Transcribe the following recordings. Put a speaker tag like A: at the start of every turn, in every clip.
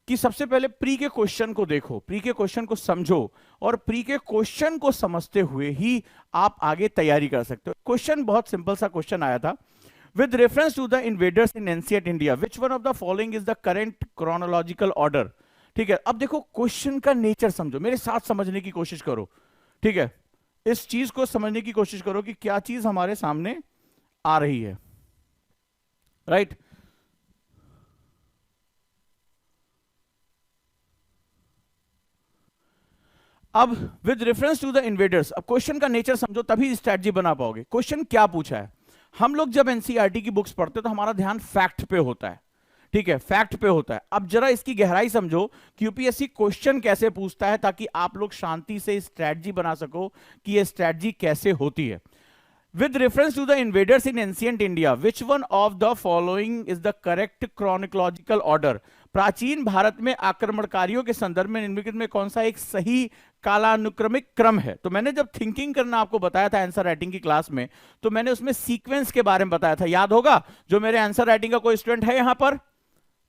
A: कि सबसे पहले प्री के क्वेश्चन को देखो, प्री के क्वेश्चन को समझो, और प्री के क्वेश्चन को समझते हुए ही आप आगे तैयारी कर सकते हो। क्वेश्चन बहुत सिंपल सा क्वेश्चन आया था, with reference to the invaders in ancient India which one of the following is the correct chronological order. ठीक है, अब देखो क्वेश्चन का नेचर समझो, मेरे साथ समझने की कोशिश करो। ठीक है, इस चीज को समझने की कोशिश करो कि क्या चीज हमारे सामने आ रही है। राइट अब with reference to the invaders, अब क्वेश्चन का नेचर समझो तभी स्ट्रैटेजी बना पाओगे। क्वेश्चन क्या पूछा है? हम लोग जब एनसीईआरटी की बुक्स पढ़ते हैं तो हमारा ध्यान फैक्ट पे होता है। ठीक है, फैक्ट पे होता है। अब जरा इसकी गहराई समझो कि यूपीएससी क्वेश्चन कैसे पूछता है, ताकि आप लोग शांति से स्ट्रैटेजी बना सको कि ये स्ट्रैटेजी कैसे होती है। With reference to the invaders in ancient India, which one of the following is the correct chronological order? प्राचीन भारत में आक्रमणकारियों के संदर्भ में निम्नलिखित में कौन सा एक सही कालानुक्रमिक क्रम है? तो मैंने जब थिंकिंग करना आपको बताया था आंसर राइटिंग की क्लास में, तो मैंने उसमें सीक्वेंस के बारे में बताया था, याद होगा? जो मेरे आंसर राइटिंग का कोई स्टूडेंट है यहां पर,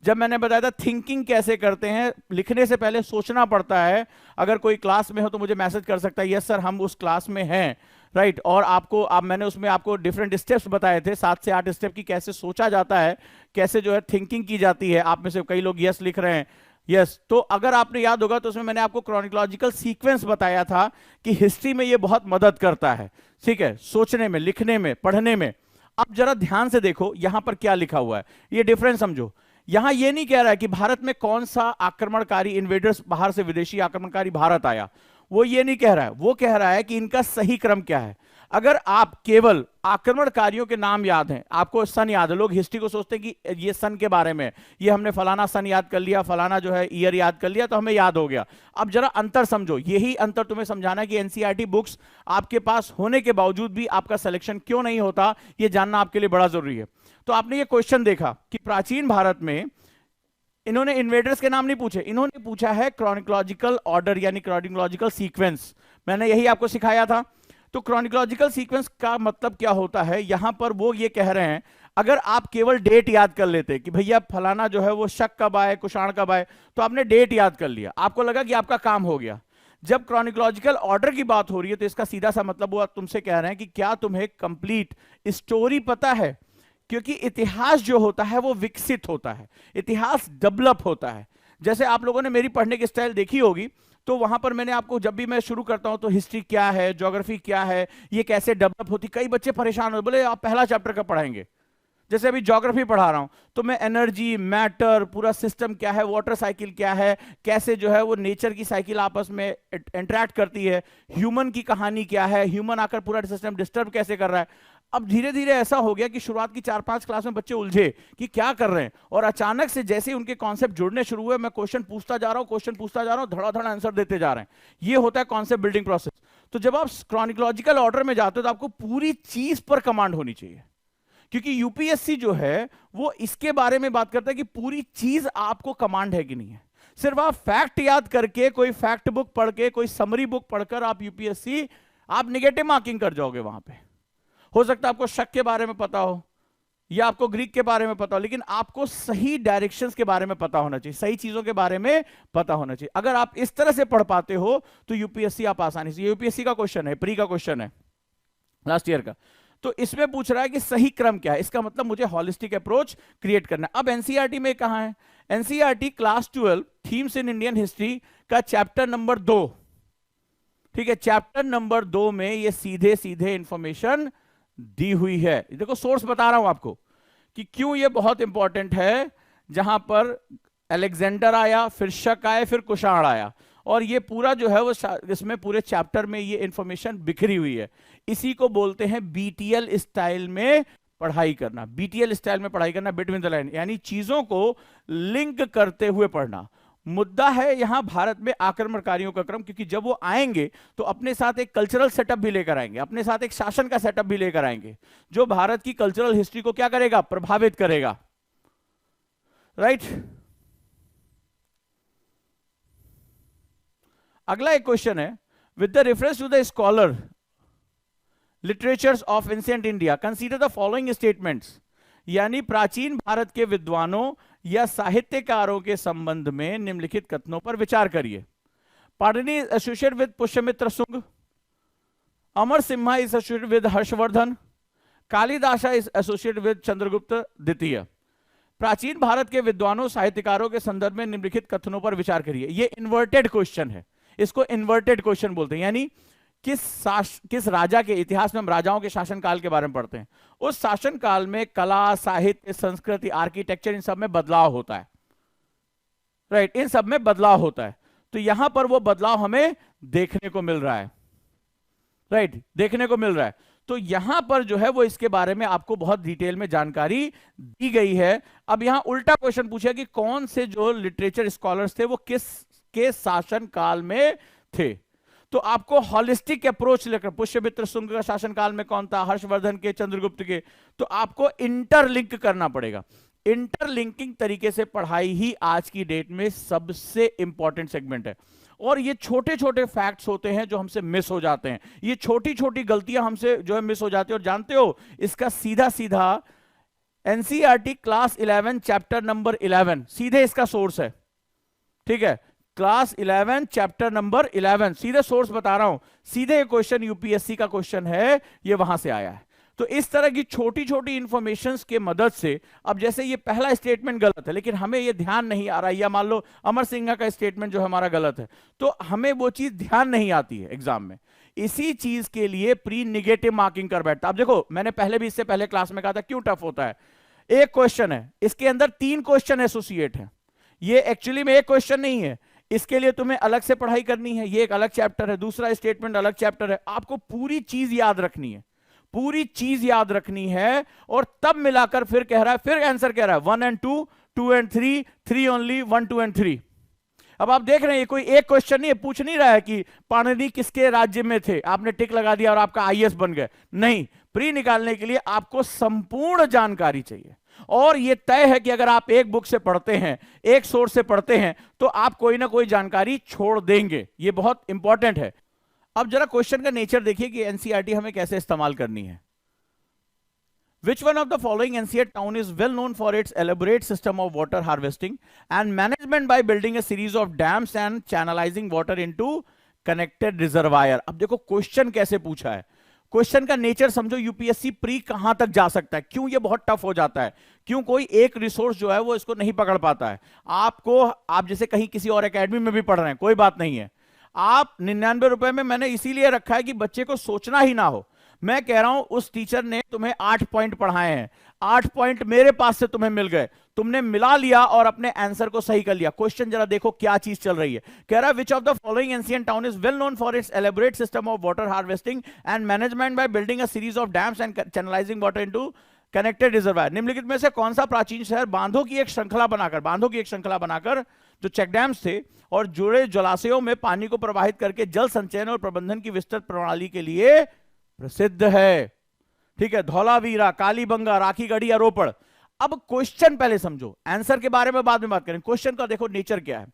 A: जब मैंने बताया था थिंकिंग कैसे करते हैं, लिखने से पहले सोचना पड़ता है। अगर कोई क्लास में हो तो मुझे मैसेज कर सकता है, यस सर हम उस क्लास में हैं। राइट और आपको मैंने उसमें आपको डिफरेंट स्टेप्स बताए थे, 7 से 8 स्टेप की कैसे सोचा जाता है, कैसे जो है थिंकिंग की जाती है। आप में से कई लोग यस लिख रहे हैं, यस। तो अगर आपने याद होगा तो उसमें मैंने आपको क्रोनोलॉजिकल सीक्वेंस बताया था कि हिस्ट्री में ये बहुत मदद करता है। ठीक है, सोचने में, लिखने में, पढ़ने में। अब जरा ध्यान से देखो यहां पर क्या लिखा हुआ है, ये डिफरेंस समझो। यहां ये नहीं कह रहा है कि भारत में कौन सा आक्रमणकारी इन्वेडर्स, बाहर से विदेशी आक्रमणकारी भारत आया, वो ये नहीं कह रहा है। वो कह रहा है कि इनका सही क्रम क्या है। अगर आप केवल आक्रमणकारियों के नाम याद हैं, आपको सन याद है, लोग हिस्ट्री को सोचते हैं कि ये सन के बारे में, ये हमने फलाना सन याद कर लिया, फलाना जो है ईयर याद कर लिया तो हमें याद हो गया। अब जरा अंतर समझो, यही अंतर तुम्हें समझाना है कि एनसीईआरटी बुक्स आपके पास होने के बावजूद भी आपका सिलेक्शन क्यों नहीं होता, ये जानना आपके लिए बड़ा जरूरी है। तो आपने ये क्वेश्चन देखा कि प्राचीन भारत में इन्होंने इन्वेडर्स के नाम नहीं पूछे, इन्होंने पूछा है क्रोनोलॉजिकल ऑर्डर यानी क्रोनोलॉजिकल सीक्वेंस। मैंने यही आपको सिखाया था। तो क्रोनोलॉजिकल सीक्वेंस का मतलब क्या होता है, यहां पर वो ये कह रहे हैं, अगर आप केवल डेट याद कर लेते कि भैया फलाना जो है वो शक कब आए, कुषाण कब आए, तो आपने डेट याद कर लिया, आपको लगा कि आपका काम हो गया। जब क्रोनोलॉजिकल ऑर्डर की बात हो रही है तो इसका सीधा सा मतलब वो तुमसे कह रहे हैं कि क्या तुम्हें कंप्लीट स्टोरी पता है? क्योंकि इतिहास जो होता है वो विकसित होता है, इतिहास डेवलप होता है। जैसे आप लोगों ने मेरी पढ़ने की स्टाइल देखी होगी, तो वहां पर मैंने आपको, जब भी मैं शुरू करता हूं तो हिस्ट्री क्या है, ज्योग्राफी क्या है, ये कैसे डेवलप होती, कई बच्चे परेशान हो, बोले आप पहला चैप्टर कब पढ़ाएंगे। जैसे अभी ज्योग्राफी पढ़ा रहा हूं तो मैं एनर्जी, मैटर, पूरा सिस्टम क्या है, वाटर साइकिल क्या है, कैसे जो है वो नेचर की साइकिल आपस में इंटरेक्ट करती है, ह्यूमन की कहानी क्या है, ह्यूमन आकर पूरा सिस्टम डिस्टर्ब कैसे कर रहा है। अब धीरे धीरे ऐसा हो गया कि शुरुआत की 4-5 क्लास में बच्चे उलझे कि क्या कर रहे हैं, और अचानक से जैसे उनके कॉन्सेप्ट जुड़ने शुरू हुए, मैं क्वेश्चन पूछता जा रहा हूं, क्वेश्चन पूछता जा रहा हूं, धड़ाधड़ आंसर देते जा रहे हैं। ये होता है कॉन्सेप्ट बिल्डिंग प्रोसेस। तो जब आप क्रोनोलॉजिकल ऑर्डर में जाते हो तो आपको पूरी चीज पर कमांड होनी चाहिए, क्योंकि यूपीएससी जो है वो इसके बारे में बात करता है कि पूरी चीज आपको कमांड है कि नहीं है। सिर्फ आप फैक्ट याद करके, कोई फैक्ट बुक पढ़ के, कोई समरी बुक पढ़कर आप यूपीएससी, आप निगेटिव मार्किंग कर जाओगे वहां पे। हो सकता है आपको शक के बारे में पता हो या आपको ग्रीक के बारे में पता हो, लेकिन आपको सही डायरेक्शंस के बारे में पता होना चाहिए, सही चीजों के बारे में पता होना चाहिए। अगर आप इस तरह से पढ़ पाते हो तो यूपीएससी आप आसानी से, यूपीएससी का क्वेश्चन है, प्री का क्वेश्चन है लास्ट ईयर का, तो इसमें पूछ रहा है कि सही क्रम क्या है। इसका मतलब मुझे हॉलिस्टिक अप्रोच क्रिएट करना है। अब एनसीईआरटी में कहां है? NCERT class 12 themes in Indian history का चैप्टर नंबर 2, ठीक है, चैप्टर नंबर 2 में ये सीधे सीधे इंफॉर्मेशन दी हुई है। देखो सोर्स बता रहा हूं आपको कि क्यों ये बहुत इंपॉर्टेंट है। जहां पर अलेक्जेंडर आया, फिर शक आया, फिर कुषाण आया, और ये पूरा जो है वो इसमें पूरे चैप्टर में ये इंफॉर्मेशन बिखरी हुई है। इसी को बोलते हैं बीटीएल स्टाइल में पढ़ाई करना। बीटीएल स्टाइल में पढ़ाई करना, बिटवीन द लाइन, यानी चीजों को लिंक करते हुए पढ़ना। मुद्दा है यहां भारत में आक्रमणकारियों का क्रम, क्योंकि जब वो आएंगे तो अपने साथ एक कल्चरल सेटअप भी लेकर आएंगे, अपने साथ एक शासन का सेटअप भी लेकर आएंगे, जो भारत की कल्चरल हिस्ट्री को क्या करेगा? प्रभावित करेगा। राइट अगला एक क्वेश्चन है, with the reference to the scholar literatures of ancient India consider the following statements. यानी प्राचीन भारत के विद्वानों या साहित्यकारों के संबंध में निम्नलिखित कथनों पर विचार करिए। Panini associate with Pushyamitra Shunga, Amar Simha is associate with Harshavardhan, Kalidasa is associate with Chandragupta द्वितीय। प्राचीन भारत के विद्वानों साहित्यकारों के संदर्भ में निम्नलिखित कथनों पर विचार करिए। ये इन्वर्टेड क्वेश्चन है, इसको इन्वर्टेड क्वेश्चन बोलते हैं। यानी किस राजा के, इतिहास में हम राजाओं के शासनकाल के बारे में पढ़ते हैं, उस शासनकाल में कला, साहित्य, संस्कृति, आर्किटेक्चर, इन सब में बदलाव होता है। राइट, इन सब में बदलाव होता है। तो यहां पर वो बदलाव हमें देखने को मिल रहा है। राइट, देखने को मिल रहा है। तो यहां पर जो है वो इसके बारे में आपको बहुत डिटेल में जानकारी दी गई है। अब यहां उल्टा क्वेश्चन पूछा कि कौन से जो लिटरेचर स्कॉलर्स थे वो किस के शासन काल में थे। तो आपको हॉलिस्टिक अप्रोच लेकर, पुष्यमित्र शुंग का शासनकाल में कौन था, हर्षवर्धन के, चंद्रगुप्त के, तो आपको इंटरलिंक करना पड़ेगा। इंटरलिंकिंग तरीके से पढ़ाई ही आज की डेट में सबसे इंपॉर्टेंट सेगमेंट है। और ये छोटे छोटे फैक्ट्स होते हैं जो हमसे मिस हो जाते हैं, ये छोटी छोटी गलतियां हमसे जो है मिस हो जाती है। और जानते हो इसका सीधा सीधा एनसीईआरटी क्लास 11 चैप्टर नंबर 11 सीधे इसका सोर्स है। ठीक है, क्लास 11 चैप्टर नंबर 11 सीधे सोर्स बता रहा हूं, सीधे क्वेश्चन यूपीएससी का क्वेश्चन है, ये वहां से आया है। तो इस तरह की छोटी छोटी इंफॉर्मेशंस के मदद से, अब जैसे ये पहला स्टेटमेंट गलत है लेकिन हमें ये ध्यान नहीं आ रहा, या मान लो अमर सिंह का स्टेटमेंट जो हमारा गलत है, तो हमें वो चीज ध्यान नहीं आती है एग्जाम में। इसी चीज के लिए प्री निगेटिव मार्किंग कर बैठता। अब देखो, मैंने पहले भी इससे पहले क्लास में कहा था क्यों टफ होता है। एक क्वेश्चन है, इसके अंदर 3 क्वेश्चन एसोसिएट है। ये एक्चुअली में एक क्वेश्चन नहीं है, इसके लिए तुम्हें अलग से पढ़ाई करनी है। ये एक अलग चैप्टर है, दूसरा स्टेटमेंट अलग चैप्टर है। आपको पूरी चीज याद रखनी है, पूरी चीज याद रखनी है, और तब मिलाकर फिर कह रहा है, फिर आंसर कह रहा है 1 and 2, 2 and 3, 3 only, 1, 2 and 3। अब आप देख रहे हैं ये कोई एक क्वेश्चन नहीं है, पूछ नहीं रहा है कि पाणिनि किसके राज्य में थे, आपने टिक लगा दिया और आपका आईएएस बन गए। नहीं, प्री निकालने के लिए आपको संपूर्ण जानकारी चाहिए। और ये तय है कि अगर आप एक बुक से पढ़ते हैं, एक सोर्स से पढ़ते हैं, तो आप कोई ना कोई जानकारी छोड़ देंगे। ये बहुत इंपॉर्टेंट है। अब जरा क्वेश्चन का नेचर देखिए कि एनसीईआरटी हमें कैसे इस्तेमाल करनी है। Which one of the following NCR town is well known for its elaborate system of water harvesting and management by building a series of dams and channelizing water into connected reservoir? अब देखो question कैसे पूछा है, question का nature समझो। UPSC pre कहां तक जा सकता है, क्यों ये बहुत टफ हो जाता है, क्यों कोई एक रिसोर्स जो है वो इसको नहीं पकड़ पाता है। आप जैसे कहीं किसी और एकेडमी में भी पढ़ रहे हैं, कोई बात नहीं है, आप 99 रुपए में मैंने इसीलिए रखा है कि बच्चे को सोचना ही ना हो। मैं कह रहा हूं उस टीचर ने तुम्हें 8 पॉइंट पढ़ाए हैं, 8 पॉइंट मेरे पास से तुम्हें मिल गए, तुमने मिला लिया और अपने आंसर को सही कर लिया। क्वेश्चन जरा देखो क्या चीज चल रही है। कह रहा है which of the following ancient town is well known for its elaborate system of water harvesting and management by building a series of dams and channelising water into connected reservoir. निम्नलिखित में से कौन सा प्राचीन शहर बांधों की एक श्रृंखला बनाकर जो चेक डैम्स थे और जुड़े जलाशयों में पानी को प्रवाहित करके जल संचयन और प्रबंधन की विस्तृत प्रणाली के लिए प्रसिद्ध है। ठीक है, धौलावीरा, कालीबंगा, राखीगढ़ी या रोपड़। अब क्वेश्चन पहले समझो, आंसर के बारे में बाद में बात करें। क्वेश्चन का देखो नेचर क्या है।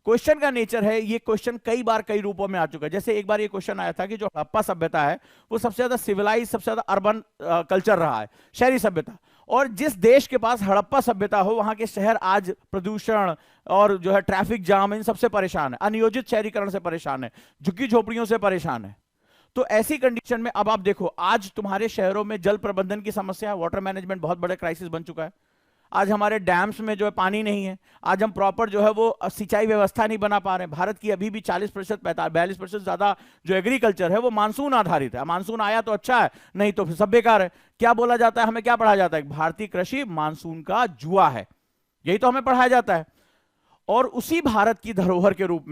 A: क्वेश्चन का नेचर है, ये क्वेश्चन कई बार कई रूपों में आ चुका है। जैसे एक बार ये क्वेश्चन आया था कि जो हड़प्पा सभ्यता है वो सबसे ज्यादा सिविलाइज, सबसे ज्यादा अर्बन कल्चर रहा है, शहरी सभ्यता। और जिस देश के पास हड़प्पा सभ्यता हो वहां के शहर आज प्रदूषण और जो है ट्रैफिक जाम, इन सबसे परेशान है, अनियोजित शहरीकरण से परेशान है, झुग्गी झोपड़ियों से परेशान है। तो ऐसी कंडीशन में अब आप देखो, आज तुम्हारे शहरों में जल प्रबंधन की समस्या, वाटर मैनेजमेंट बहुत बड़ा क्राइसिस बन चुका है। आज हमारे डैम्स में जो है पानी नहीं है, आज हम प्रॉपर जो है वो सिंचाई व्यवस्था नहीं बना पा रहे हैं। भारत की अभी भी 40%, 42% ज्यादा जो एग्रीकल्चर है वो मानसून आधारित है। मानसून आया तो अच्छा है, नहीं तो फिर सब बेकार है। क्या बोला जाता है, हमें क्या पढ़ाया जाता है, भारतीय कृषि मानसून का जुआ है, यही तो हमें पढ़ाया जाता है। और उसी भारत की धरोहर के रूप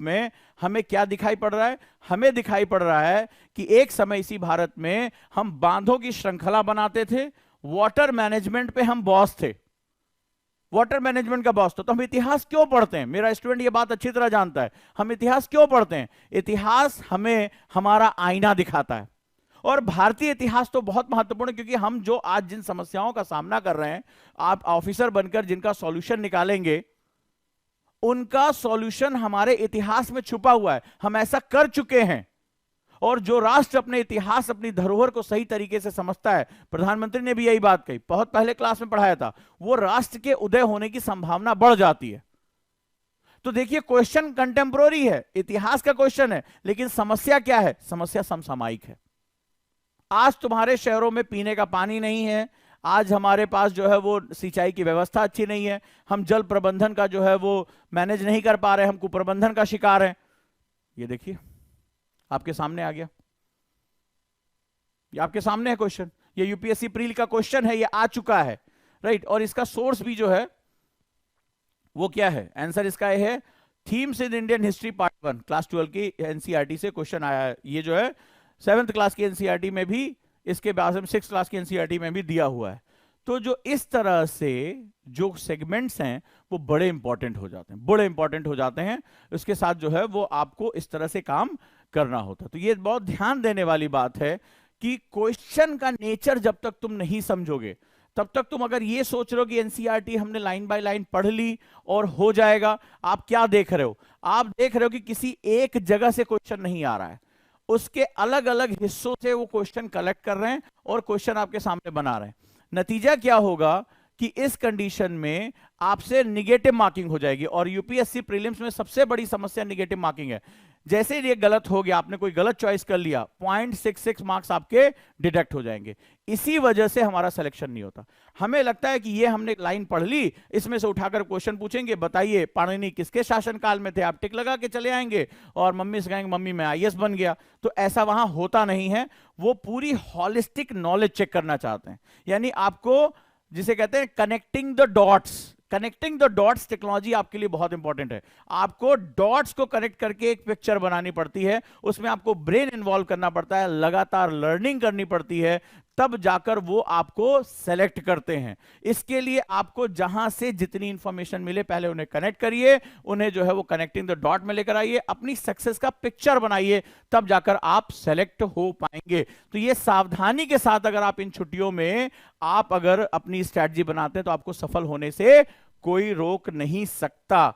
A: में हमें क्या दिखाई पड़ रहा है, हमें दिखाई पड़ रहा है कि एक समय इसी भारत में हम बांधों की श्रृंखला बनाते थे, वाटर मैनेजमेंट पे हम बॉस थे, वाटर मैनेजमेंट का बॉस। तो हम इतिहास क्यों पढ़ते हैं, मेरा स्टूडेंट ये बात अच्छी तरह जानता है, हम इतिहास क्यों पढ़ते हैं। इतिहास हमें हमारा आईना दिखाता है। और भारतीय इतिहास तो बहुत महत्वपूर्ण है, क्योंकि हम जो आज जिन समस्याओं का सामना कर रहे हैं, आप ऑफिसर बनकर जिनका सॉल्यूशन निकालेंगे, उनका सॉल्यूशन हमारे इतिहास में छुपा हुआ है। हम ऐसा कर चुके हैं और जो राष्ट्र अपने इतिहास, अपनी धरोहर को सही तरीके से समझता है, प्रधानमंत्री ने भी यही बात कही, बहुत पहले क्लास में पढ़ाया था, वो राष्ट्र के उदय होने की संभावना बढ़ जाती है। तो देखिए क्वेश्चन कंटेम्पोररी है, इतिहास का क्वेश्चन है, लेकिन समस्या क्या है? समस्या समसामयिक है। आज तुम्हारे शहरों में पीने का पानी नहीं है, आज हमारे पास जो है वो सिंचाई की व्यवस्था अच्छी नहीं है, हम जल प्रबंधन का जो है वो मैनेज नहीं कर पा रहे, हम कुप्रबंधन का शिकार हैं। ये देखिए आपके सामने आ गया, ये आपके सामने है क्वेश्चन, ये यूपीएससी प्रील का क्वेश्चन है, ये आ चुका है, राइट। और इसका सोर्स भी जो है वो क्या है? आंसर इसका ये है, themes in Indian history part 1, class 12 की एनसीईआरटी से क्वेश्चन आया है। ये जो है 7th क्लास की एनसीईआरटी में भी, इसके बाद 6th क्लास की एनसीईआरटी में भी दिया हुआ है। तो जो इस तरह से जो सेगमेंट्स हैं वो बड़े इंपॉर्टेंट हो जाते हैं, बड़े इंपॉर्टेंट हो जाते हैं। उसके साथ जो है वो आपको इस तरह से काम करना होता है। तो ये बहुत ध्यान देने वाली बात है कि क्वेश्चन का नेचर जब तक तुम नहीं समझोगे, तब तक तुम अगर ये सोच रहे हो कि एनसीईआरटी हमने लाइन बाय लाइन पढ़ ली और हो जाएगा, आप क्या देख रहे हो? आप देख रहे हो कि किसी एक जगह से क्वेश्चन नहीं आ रहा है, उसके अलग अलग हिस्सों से वो क्वेश्चन कलेक्ट कर रहे हैं और क्वेश्चन आपके सामने बना रहे हैं। नतीजा क्या होगा कि इस कंडीशन में आपसे निगेटिव मार्किंग हो जाएगी। और यूपीएससी प्रीलिम्स में सबसे बड़ी समस्या निगेटिव मार्किंग है। जैसे ये गलत हो गया, आपने कोई गलत चॉइस कर लिया, 0.66 मार्क्स आपके डिडक्ट हो जाएंगे। इसी वजह से हमारा सिलेक्शन नहीं होता। हमें लगता है कि ये हमने लाइन पढ़ ली, इसमें से उठाकर क्वेश्चन पूछेंगे, बताइए पाणिनि किसके शासनकाल में थे, आप टिक लगा के चले आएंगे और मम्मी से कहेंगे मम्मी मैं आईएएस बन गया। तो ऐसा वहां होता नहीं है। वो पूरी हॉलिस्टिक नॉलेज चेक करना चाहते हैं, यानी आपको जिसे कहते हैं connecting the dots. Connecting the dots technology आपके लिए बहुत इंपॉर्टेंट है। आपको डॉट्स को कनेक्ट करके एक पिक्चर बनानी पड़ती है, उसमें आपको ब्रेन इन्वॉल्व करना पड़ता है, लगातार लर्निंग करनी पड़ती है, तब जाकर वो आपको सेलेक्ट करते हैं। इसके लिए आपको जहां से जितनी इंफॉर्मेशन मिले पहले उन्हें कनेक्ट करिए, उन्हें जो है वो कनेक्टिंग द डॉट में लेकर आइए, अपनी सक्सेस का पिक्चर बनाइए, तब जाकर आप सेलेक्ट हो पाएंगे। तो ये सावधानी के साथ अगर आप इन छुट्टियों में आप अगर अपनी स्ट्रैटेजी बनाते हैं तो आपको सफल होने से कोई रोक नहीं सकता।